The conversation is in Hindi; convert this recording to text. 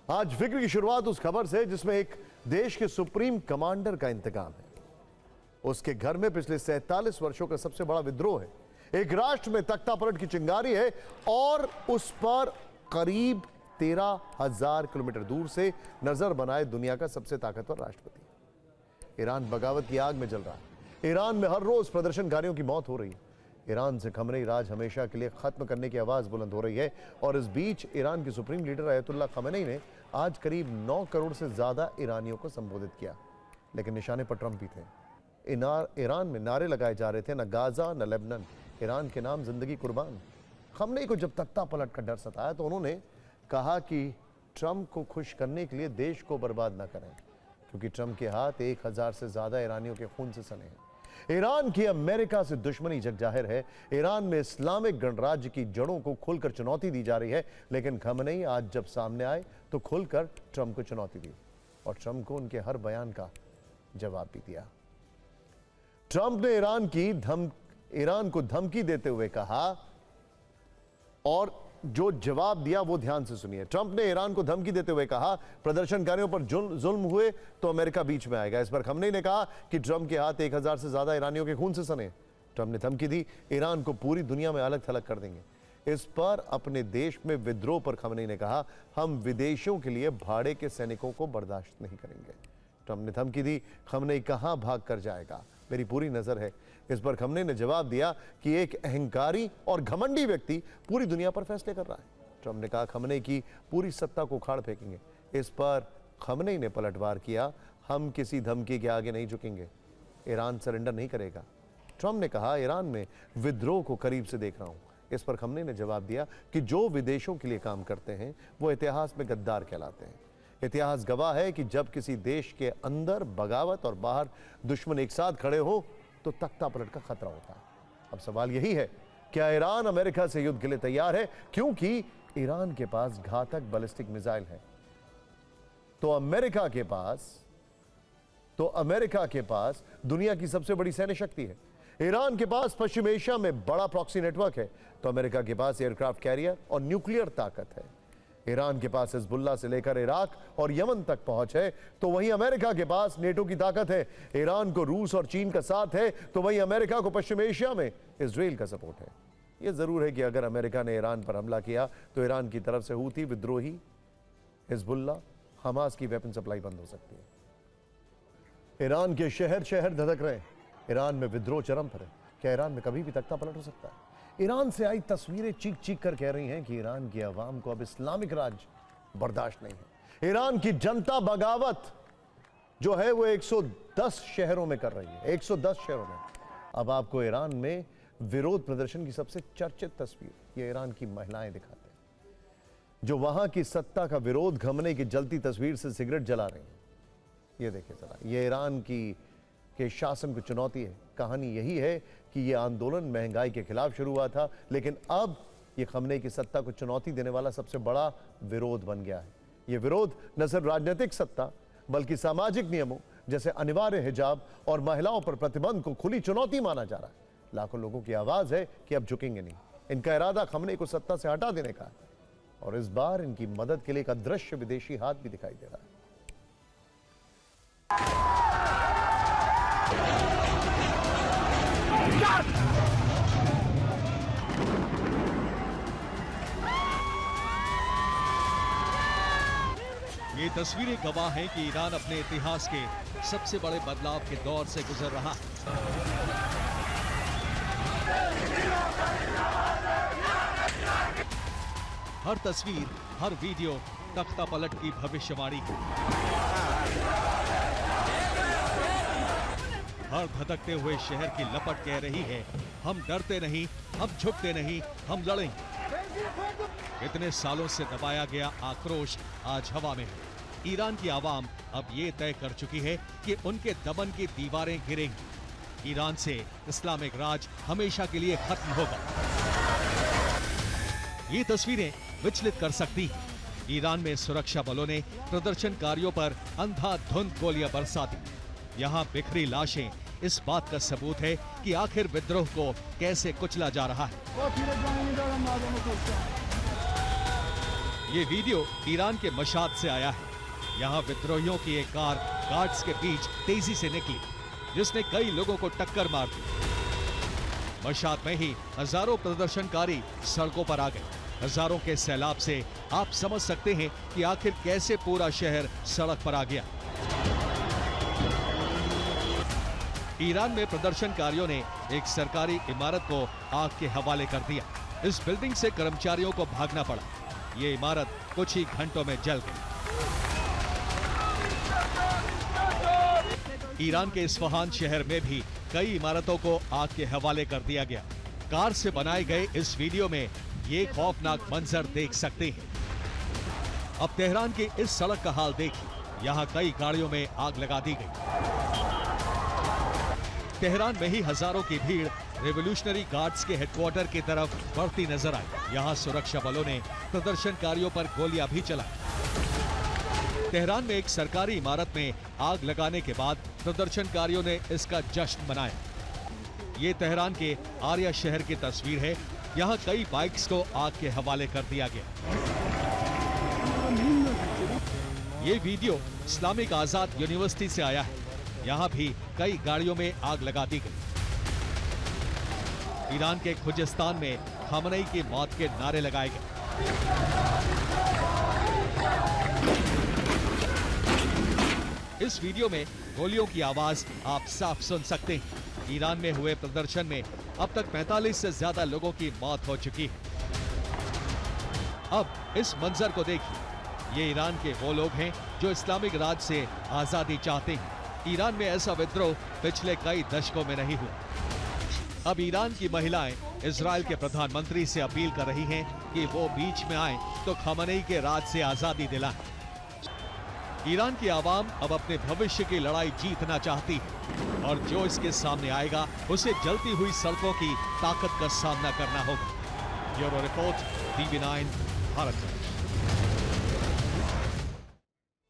आज फिक्र की शुरुआत उस खबर से जिसमें एक देश के सुप्रीम कमांडर का इंतकाम है। उसके घर में पिछले 47 वर्षों का सबसे बड़ा विद्रोह है। एक राष्ट्र में तख्ता पलट की चिंगारी है और उस पर करीब 13,000 किलोमीटर दूर से नजर बनाए दुनिया का सबसे ताकतवर राष्ट्रपति। ईरान बगावत की आग में जल रहा है। ईरान में हर रोज प्रदर्शनकारियों की मौत हो रही है। ईरान से खमनेई राज हमेशा के लिए खत्म करने की आवाज बुलंद हो रही है। और इस बीच ईरान के सुप्रीम लीडर अयतुल्ला खमनेई ने आज करीब 9 करोड़ से ज्यादा ईरानियों को संबोधित किया, लेकिन निशाने पर ट्रंप भी थे। ईरान में नारे लगाए जा रहे थे, न गाजा न लेबनान, ईरान के नाम जिंदगी कुर्बान। खमनेई को जब तख्ता पलट का डर सताया तो उन्होंने कहा कि ट्रंप को खुश करने के लिए देश को बर्बाद न करें, क्योंकि ट्रंप के हाथ 1000 से ज्यादा ईरानियों के खून से सने हैं। ईरान की अमेरिका से दुश्मनी जग जाहिर है। ईरान में इस्लामिक गणराज्य की जड़ों को खुलकर चुनौती दी जा रही है, लेकिन खमनेई आज जब सामने आए तो खुलकर ट्रंप को चुनौती दी और ट्रंप को उनके हर बयान का जवाब भी दिया। ट्रंप ने ईरान को धमकी देते हुए कहा, और जो जवाब दिया वो ध्यान से सुनिए। ट्रंप ने ईरान को धमकी देते हुए कहा, प्रदर्शनकारियों पर जुल्म हुए तो अमेरिका बीच में आएगा। इस पर खमनेई ने कहा कि ट्रंप के हाथ 1000 से ज्यादा ईरानियों के खून से सने। ट्रंप ने धमकी दी, ईरान को पूरी दुनिया में अलग थलग कर देंगे। इस पर अपने देश में विद्रोह पर खमनेई ने कहा, हम विदेशों के लिए भाड़े के सैनिकों को बर्दाश्त नहीं करेंगे। ट्रंप ने धमकी दी, खमनेई कहां भाग कर जाएगा, मेरी पूरी नजर है। इस पर खमनेई ने जवाब दिया कि एक अहंकारी और घमंडी व्यक्ति पूरी दुनिया पर फैसले कर रहा है। ट्रंप ने कहा, खमनेई की पूरी सत्ता को उखाड़ फेंकेंगे। इस पर खमनेई ने पलटवार किया, हम किसी धमकी के आगे नहीं झुकेंगे, ईरान सरेंडर नहीं करेगा। ट्रंप ने कहा, ईरान में विद्रोह को करीब से देख रहा हूं। इस पर खमनेई ने जवाब दिया कि जो विदेशों के लिए काम करते हैं वो इतिहास में गद्दार कहलाते हैं। इतिहास गवाह है कि जब किसी देश के अंदर बगावत और बाहर दुश्मन एक साथ खड़े हो तो तख्ता पलट का खतरा होता है। अब सवाल यही है, क्या ईरान अमेरिका से युद्ध के लिए तैयार है? क्योंकि ईरान के पास घातक बैलिस्टिक मिसाइल है, तो अमेरिका के पास दुनिया की सबसे बड़ी सैन्य शक्ति है। ईरान के पास पश्चिम एशिया में बड़ा प्रॉक्सी नेटवर्क है, तो अमेरिका के पास एयरक्राफ्ट कैरियर और न्यूक्लियर ताकत है। ईरान के पास हिजबुल्लाह से लेकर इराक और यमन तक पहुंच है, तो वहीं अमेरिका के पास नेटो की ताकत है। ईरान को रूस और चीन का साथ है, तो वहीं अमेरिका को पश्चिम एशिया में इजराइल का सपोर्ट है। यह जरूर है कि अगर अमेरिका ने ईरान पर हमला किया तो ईरान की तरफ से हूती विद्रोही, हिजबुल्लाह, हमास की वेपन सप्लाई बंद हो सकती है। ईरान के शहर शहर धधक रहे हैं। ईरान में विद्रोह चरम पर है। क्या ईरान में कभी भी तख्ता पलट हो सकता है? ईरान से आई तस्वीरें चीख चीख कर कह रही हैं कि ईरान की आवाम को अब इस्लामिक राज बर्दाश्त नहीं है। ईरान की जनता बगावत जो है वो 110 शहरों में कर रही है, 110 शहरों में। अब आपको ईरान में विरोध प्रदर्शन की सबसे चर्चित तस्वीर ये ईरान की महिलाएं दिखाते हैं, जो वहां की सत्ता का विरोध खमनेई की जलती तस्वीर से सिगरेट जला रही हैं। ये देखिए जरा, ये ईरान के शासन को चुनौती है। कहानी यही है कि यह आंदोलन महंगाई के खिलाफ शुरू हुआ था, लेकिन अब यह खमनेई की सत्ता को चुनौती देने वाला सबसे बड़ा विरोध बन गया है। यह विरोध न सिर्फ राजनीतिक सत्ता बल्कि सामाजिक नियमों जैसे अनिवार्य हिजाब और महिलाओं पर प्रतिबंध को खुली चुनौती माना जा रहा है। लाखों लोगों की आवाज है कि अब झुकेंगे नहीं। इनका इरादा खमनेई को सत्ता से हटा देने का है, और इस बार इनकी मदद के लिए एक अदृश्य विदेशी हाथ भी दिखाई दे रहा है। ये तस्वीरें गवाह हैं कि ईरान अपने इतिहास के सबसे बड़े बदलाव के दौर से गुजर रहा है। हर तस्वीर, हर वीडियो तख्ता पलट की भविष्यवाणी है। हर धधकते हुए शहर की लपट कह रही है, हम डरते नहीं, हम झुकते नहीं, हम लड़ेंगे। इतने सालों से दबाया गया आक्रोश आज हवा में है। ईरान की आवाम अब ये तय कर चुकी है कि उनके दमन की दीवारें गिरेंगी। ईरान से इस्लामिक राज हमेशा के लिए खत्म होगा। ये तस्वीरें विचलित कर सकती हैं। ईरान में सुरक्षा बलों ने प्रदर्शनकारियों पर अंधाधुंध गोलियां बरसा दी। यहाँ बिखरी लाशें इस बात का सबूत है कि आखिर विद्रोह को कैसे कुचला जा रहा है। ये वीडियो ईरान के मशाद से आया है। यहाँ विद्रोहियों की एक कार गार्ड्स के बीच तेजी से निकली, जिसने कई लोगों को टक्कर मार दी। मशाद में ही हजारों प्रदर्शनकारी सड़कों पर आ गए। हजारों के सैलाब से आप समझ सकते हैं कि आखिर कैसे पूरा शहर सड़क पर आ गया। ईरान में प्रदर्शनकारियों ने एक सरकारी इमारत को आग के हवाले कर दिया। इस बिल्डिंग से कर्मचारियों को भागना पड़ा। ये इमारत कुछ ही घंटों में जल गई। ईरान के इस्फहान शहर में भी कई इमारतों को आग के हवाले कर दिया गया। कार से बनाए गए इस वीडियो में ये खौफनाक मंजर देख सकते हैं। अब तेहरान की इस सड़क का हाल देखिए। यहाँ कई गाड़ियों में आग लगा दी गई। तेहरान में ही हजारों की भीड़ रेवोल्यूशनरी गार्ड्स के हेडक्वार्टर की तरफ बढ़ती नजर आई। यहाँ सुरक्षा बलों ने प्रदर्शनकारियों पर गोलियां भी चलाई। तेहरान में एक सरकारी इमारत में आग लगाने के बाद प्रदर्शनकारियों ने इसका जश्न मनाया। ये तेहरान के आर्या शहर की तस्वीर है। यहाँ कई बाइक्स को आग के हवाले कर दिया गया। ये वीडियो इस्लामिक आजाद यूनिवर्सिटी से आया है। यहाँ भी कई गाड़ियों में आग लगा दी गई। ईरान के खुजिस्तान में खामनेई की मौत के नारे लगाए गए। इस वीडियो में गोलियों की आवाज आप साफ सुन सकते हैं। ईरान में हुए प्रदर्शन में अब तक 45 से ज्यादा लोगों की मौत हो चुकी है। अब इस मंजर को देखिए। ये ईरान के वो लोग हैं जो इस्लामिक राज से आजादी चाहते हैं। ईरान में ऐसा विद्रोह पिछले कई दशकों में नहीं हुआ। अब ईरान की महिलाएं इजराइल के प्रधानमंत्री से अपील कर रही हैं कि वो बीच में आए तो खामनेई के राज से आजादी दिलाएं। ईरान की आवाम अब अपने भविष्य की लड़ाई जीतना चाहती है और जो इसके सामने आएगा उसे जलती हुई सड़कों की ताकत का सामना करना होगा। Bureau report, TV9 Bharat.